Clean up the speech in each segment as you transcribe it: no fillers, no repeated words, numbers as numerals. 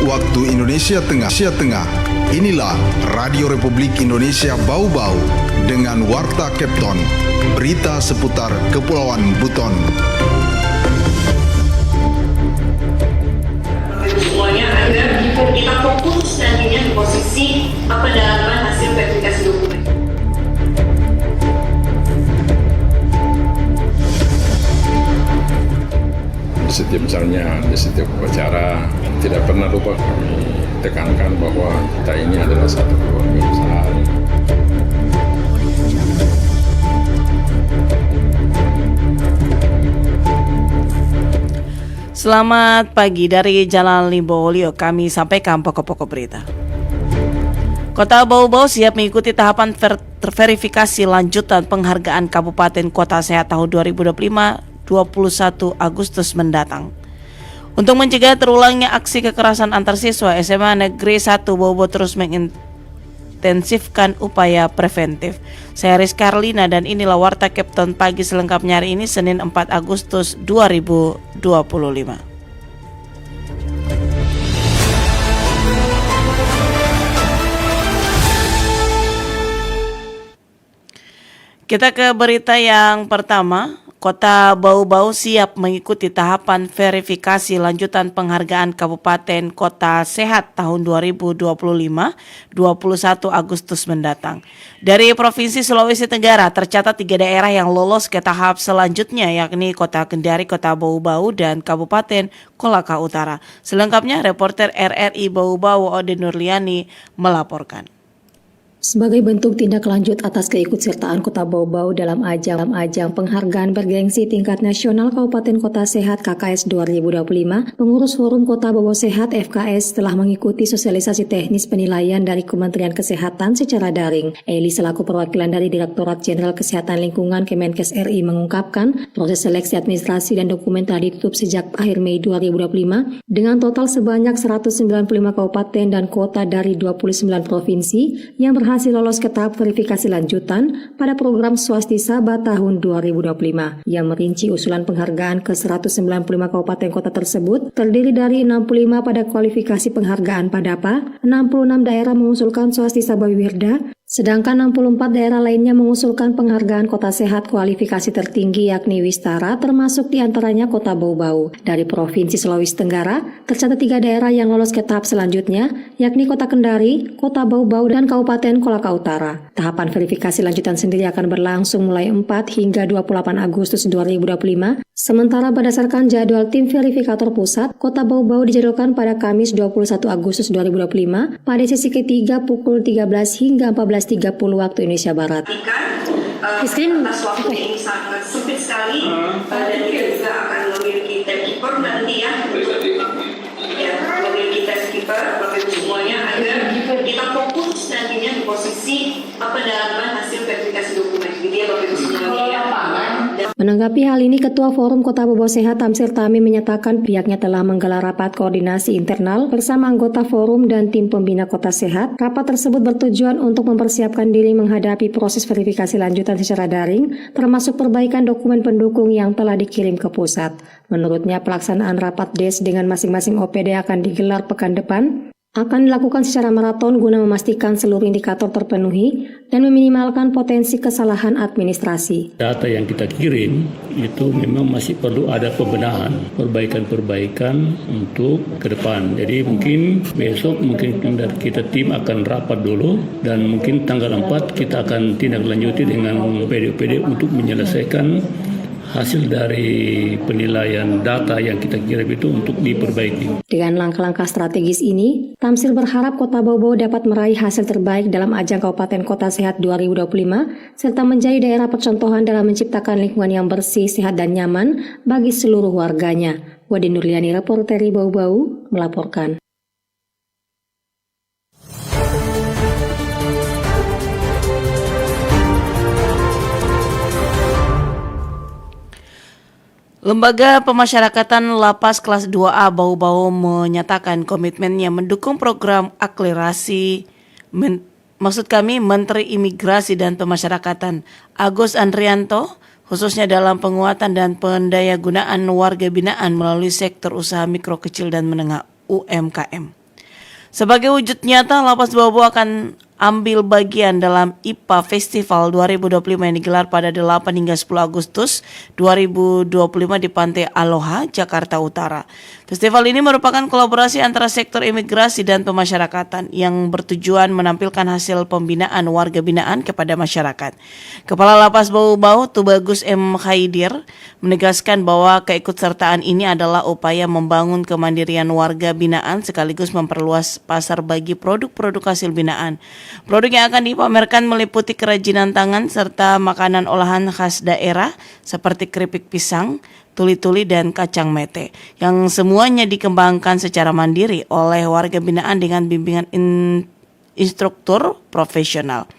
waktu Indonesia Tengah. Inilah Radio Republik Indonesia Bau-Bau dengan Warta Kepton, berita seputar Kepulauan Buton. Semuanya agar kita fokus nantinya di posisi pendalaman hasil verifikasi dokumen. Di setiap upacara tidak pernah lupa kami tekankan bahwa kita ini adalah satu keluarga besar. Selamat pagi dari Jalan Limbolio, kami sampaikan pokok-pokok berita. Kota Bau-Bau siap mengikuti tahapan verifikasi lanjutan penghargaan Kabupaten Kota Sehat tahun 2025 21 Agustus mendatang. Untuk mencegah terulangnya aksi kekerasan antar siswa, SMA Negeri 1 Bau-Bau terus mengintensifkan upaya preventif. Saya Rizka Arlina dan inilah Warta Kepton pagi selengkapnya hari ini Senin 4 Agustus 2025. Kita ke berita yang pertama. Kota Bau-Bau siap mengikuti tahapan verifikasi lanjutan penghargaan Kabupaten Kota Sehat tahun 2025 21 Agustus mendatang. Dari Provinsi Sulawesi Tenggara tercatat 3 daerah yang lolos ke tahap selanjutnya, yakni Kota Kendari, Kota Bau-Bau, dan Kabupaten Kolaka Utara. Selengkapnya reporter RRI Bau-Bau Ode Nurliani melaporkan. Sebagai bentuk tindak lanjut atas keikutsertaan Kota Bau-Bau dalam ajang penghargaan bergengsi tingkat nasional Kabupaten Kota Sehat KKS 2025, pengurus Forum Kota Bau-Bau Sehat FKS telah mengikuti sosialisasi teknis penilaian dari Kementerian Kesehatan secara daring. Eli selaku perwakilan dari Direktorat Jenderal Kesehatan Lingkungan Kemenkes RI mengungkapkan proses seleksi administrasi dan dokumen telah ditutup sejak akhir Mei 2025 dengan total sebanyak 195 kabupaten dan kota dari 29 provinsi yang berhasil lolos ke tahap verifikasi lanjutan pada program Swastisaba tahun 2025 yang merinci usulan penghargaan ke 195 kabupaten kota tersebut terdiri dari 65 pada kualifikasi penghargaan PADAPA, 66 daerah mengusulkan Swastisaba Wirda, sedangkan 64 daerah lainnya mengusulkan penghargaan Kota Sehat kualifikasi tertinggi yakni Wistara, termasuk diantaranya Kota Bau-Bau. Dari Provinsi Sulawesi Tenggara, tercatat 3 daerah yang lolos ke tahap selanjutnya, yakni Kota Kendari, Kota Bau-Bau, dan Kabupaten Kolaka Utara. Tahapan verifikasi lanjutan sendiri akan berlangsung mulai 4 hingga 28 Agustus 2025. Sementara berdasarkan jadwal tim verifikator pusat, Kota Bau-Bau dijadwalkan pada Kamis 21 Agustus 2025 pada sesi ketiga pukul 13 hingga 14.30 waktu Indonesia Barat. Atas waktu ini sangat sempit sekali dan kita juga akan memiliki timekeeper nanti ya, memiliki timekeeper bagi semuanya agar kita fokus nantinya di posisi pendalaman hasil verifikasi dokumen. Jadi ya Bapak Ibu semuanya. Menanggapi hal ini, Ketua Forum Kota Bau-Bau Sehat Tamsir Tami menyatakan pihaknya telah menggelar rapat koordinasi internal bersama anggota forum dan tim pembina Kota Sehat. Rapat tersebut bertujuan untuk mempersiapkan diri menghadapi proses verifikasi lanjutan secara daring, termasuk perbaikan dokumen pendukung yang telah dikirim ke pusat. Menurutnya, pelaksanaan rapat DES dengan masing-masing OPD akan digelar pekan depan, akan dilakukan secara maraton guna memastikan seluruh indikator terpenuhi dan meminimalkan potensi kesalahan administrasi. Data yang kita kirim itu memang masih perlu ada pembenahan, perbaikan untuk ke depan. Jadi mungkin besok kita tim akan rapat dulu dan mungkin tanggal 4 kita akan tindak lanjuti dengan PD untuk menyelesaikan hasil dari penilaian data yang kita kirim itu untuk diperbaiki. Dengan langkah-langkah strategis ini, Tamsir berharap Kota Bau-Bau dapat meraih hasil terbaik dalam ajang Kabupaten Kota Sehat 2025, serta menjadi daerah percontohan dalam menciptakan lingkungan yang bersih, sehat, dan nyaman bagi seluruh warganya. Wadi Nurliani, reporter Bau-Bau, melaporkan. Lembaga Pemasyarakatan Lapas Kelas 2A Bau-Bau menyatakan komitmennya mendukung program akselerasi Menteri Imigrasi dan Pemasyarakatan Agus Andrianto, khususnya dalam penguatan dan pendayagunaan warga binaan melalui sektor usaha mikro, kecil, dan menengah UMKM. Sebagai wujud nyata, Lapas Bau-Bau akan ambil bagian dalam IPA Festival 2025 yang digelar pada 8 hingga 10 Agustus 2025 di Pantai Aloha, Jakarta Utara. Festival ini merupakan kolaborasi antara sektor imigrasi dan pemasyarakatan yang bertujuan menampilkan hasil pembinaan warga binaan kepada masyarakat. Kepala Lapas Bau-Bau, Tubagus M. Khaidir, menegaskan bahwa keikutsertaan ini adalah upaya membangun kemandirian warga binaan sekaligus memperluas pasar bagi produk-produk hasil binaan. Produk yang akan dipamerkan meliputi kerajinan tangan serta makanan olahan khas daerah seperti keripik pisang, tuli-tuli, dan kacang mete yang semuanya dikembangkan secara mandiri oleh warga binaan dengan bimbingan instruktur profesional.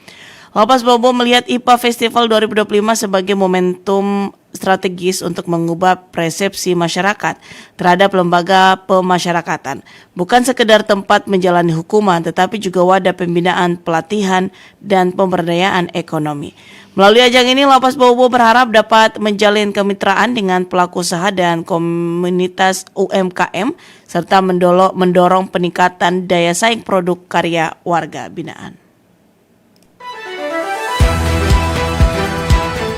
Lapas Bau-Bau melihat IPA Festival 2025 sebagai momentum strategis untuk mengubah persepsi masyarakat terhadap lembaga pemasyarakatan. Bukan sekedar tempat menjalani hukuman, tetapi juga wadah pembinaan, pelatihan, dan pemberdayaan ekonomi. Melalui ajang ini, Lapas Bau-Bau berharap dapat menjalin kemitraan dengan pelaku usaha dan komunitas UMKM, serta mendorong peningkatan daya saing produk karya warga binaan.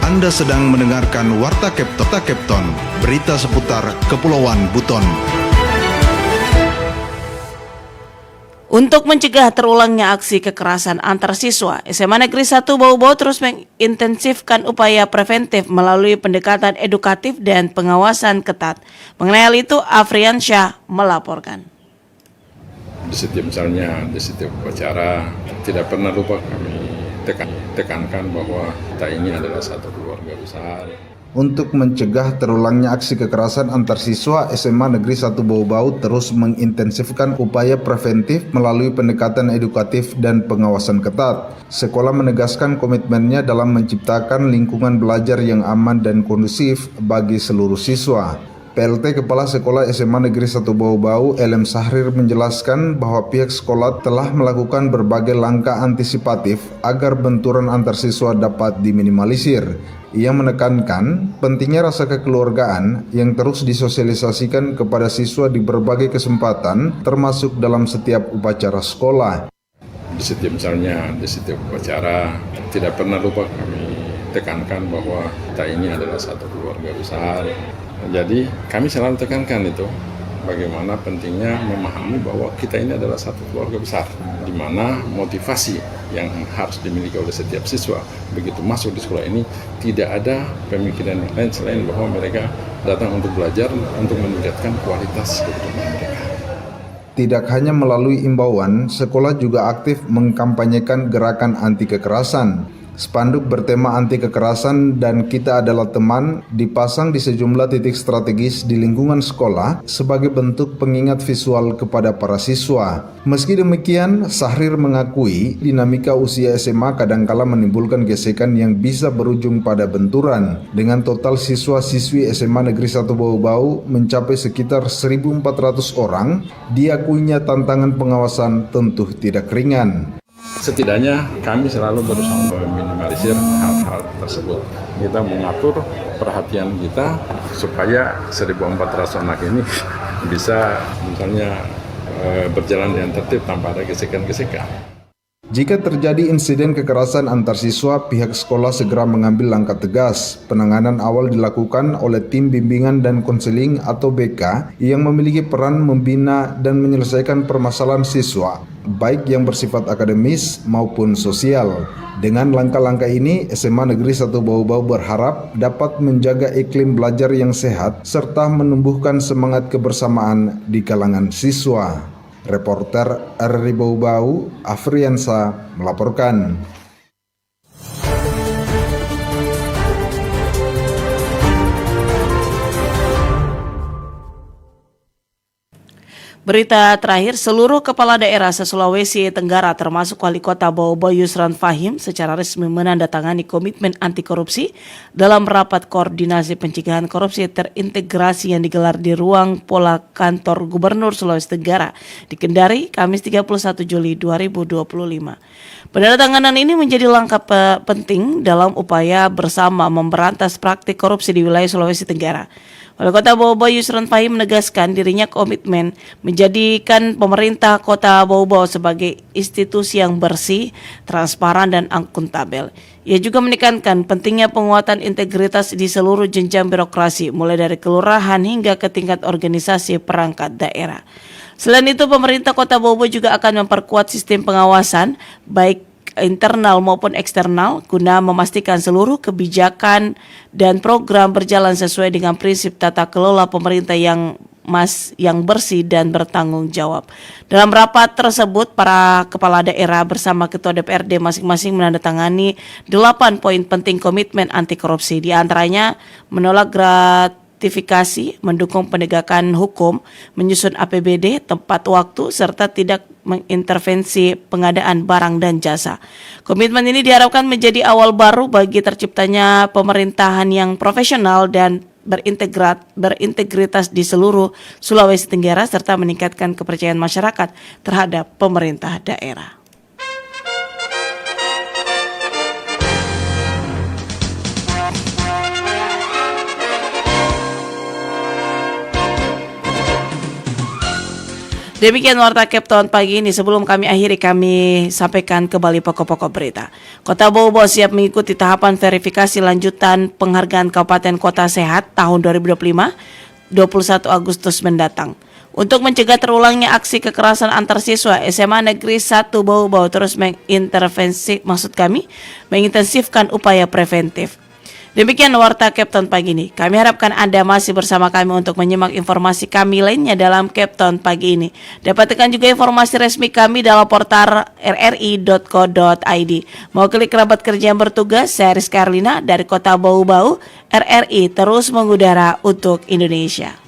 Anda sedang mendengarkan Warta Kepton, berita seputar Kepulauan Buton. Untuk mencegah terulangnya aksi kekerasan antar siswa, SMA Negeri 1 Bau-Bau terus mengintensifkan upaya preventif melalui pendekatan edukatif dan pengawasan ketat. Mengenai hal itu, Afrian Syah melaporkan. Di setiap upacara tidak pernah lupa kami tekankan bahwa kita ini adalah satu keluarga besar. Untuk mencegah terulangnya aksi kekerasan antar siswa, SMA Negeri 1 Bau-Bau terus mengintensifkan upaya preventif melalui pendekatan edukatif dan pengawasan ketat. Sekolah menegaskan komitmennya dalam menciptakan lingkungan belajar yang aman dan kondusif bagi seluruh siswa. PLT Kepala Sekolah SMA Negeri 1 Bau-Bau, Elem Sahrir, menjelaskan bahwa pihak sekolah telah melakukan berbagai langkah antisipatif agar benturan antar siswa dapat diminimalisir. Ia menekankan pentingnya rasa kekeluargaan yang terus disosialisasikan kepada siswa di berbagai kesempatan, termasuk dalam setiap upacara sekolah. Di setiap upacara tidak pernah lupa kami tekankan bahwa kita ini adalah satu keluarga besar. Jadi kami selalu tekankan itu, bagaimana pentingnya memahami bahwa kita ini adalah satu keluarga besar, di mana motivasi yang harus dimiliki oleh setiap siswa begitu masuk di sekolah ini tidak ada pemikiran yang lain selain bahwa mereka datang untuk belajar, untuk meningkatkan kualitas kehidupan mereka. Tidak hanya melalui imbauan, sekolah juga aktif mengkampanyekan gerakan anti kekerasan. Spanduk bertema anti kekerasan dan kita adalah teman dipasang di sejumlah titik strategis di lingkungan sekolah sebagai bentuk pengingat visual kepada para siswa. Meski demikian, Sahrir mengakui dinamika usia SMA kadangkala menimbulkan gesekan yang bisa berujung pada benturan. Dengan total siswa-siswi SMA Negeri 1 Bau-Bau mencapai sekitar 1.400 orang, diakuinya tantangan pengawasan tentu tidak ringan. Setidaknya kami selalu berusaha meminimalisir hal-hal tersebut. Kita mengatur perhatian kita supaya 1.400 anak ini bisa misalnya berjalan dengan tertib tanpa ada gesekan-gesekan. Jika terjadi insiden kekerasan antar siswa, pihak sekolah segera mengambil langkah tegas. Penanganan awal dilakukan oleh tim bimbingan dan konseling atau BK yang memiliki peran membina dan menyelesaikan permasalahan siswa, baik yang bersifat akademis maupun sosial. Dengan langkah-langkah ini, SMA Negeri 1 Bau-Bau berharap dapat menjaga iklim belajar yang sehat serta menumbuhkan semangat kebersamaan di kalangan siswa. Reporter RRI Bau-Bau, Afriansa melaporkan. Berita terakhir, seluruh kepala daerah se-Sulawesi Tenggara termasuk Wali Kota Bau-Bau Yusran Fahim secara resmi menandatangani komitmen anti korupsi dalam rapat koordinasi pencegahan korupsi terintegrasi yang digelar di ruang Pola Kantor Gubernur Sulawesi Tenggara di Kendari, Kamis 31 Juli 2025. Penandatanganan ini menjadi langkah penting dalam upaya bersama memberantas praktik korupsi di wilayah Sulawesi Tenggara. Wali Kota Bau Bau Yusran Fahim menegaskan dirinya komitmen menjadikan pemerintah Kota Bau Bau sebagai institusi yang bersih, transparan, dan akuntabel. Ia juga menekankan pentingnya penguatan integritas di seluruh jenjang birokrasi, mulai dari kelurahan hingga ke tingkat organisasi perangkat daerah. Selain itu, pemerintah Kota Bau Bau juga akan memperkuat sistem pengawasan, baik internal maupun eksternal, guna memastikan seluruh kebijakan dan program berjalan sesuai dengan prinsip tata kelola pemerintah yang bersih dan bertanggung jawab. Dalam rapat tersebut, para kepala daerah bersama ketua DPRD masing-masing menandatangani 8 poin penting komitmen anti korupsi. Di antaranya menolak gratifikasi, mendukung penegakan hukum, menyusun APBD tepat waktu, serta tidak mengintervensi pengadaan barang dan jasa. Komitmen ini diharapkan menjadi awal baru bagi terciptanya pemerintahan yang profesional dan berintegritas di seluruh Sulawesi Tenggara, serta meningkatkan kepercayaan masyarakat terhadap pemerintah daerah. Demikian Warta Cap tahun pagi ini. Sebelum kami akhiri, kami sampaikan kembali pokok-pokok berita. Kota Bau Bau siap mengikuti tahapan verifikasi lanjutan penghargaan Kabupaten Kota Sehat tahun 2025, 21 Agustus mendatang. Untuk mencegah terulangnya aksi kekerasan antar siswa, SMA Negeri 1 Bau Bau terus mengintensifkan upaya preventif. Demikian Warta Cap tahun pagi ini. Kami harapkan Anda masih bersama kami untuk menyimak informasi kami lainnya dalam Cap tahun pagi ini. Dapatkan juga informasi resmi kami dalam portal rri.co.id. Mau klik kerabat kerja yang bertugas, saya Rizka Arlina dari Kota Bau Bau. RRI terus mengudara untuk Indonesia.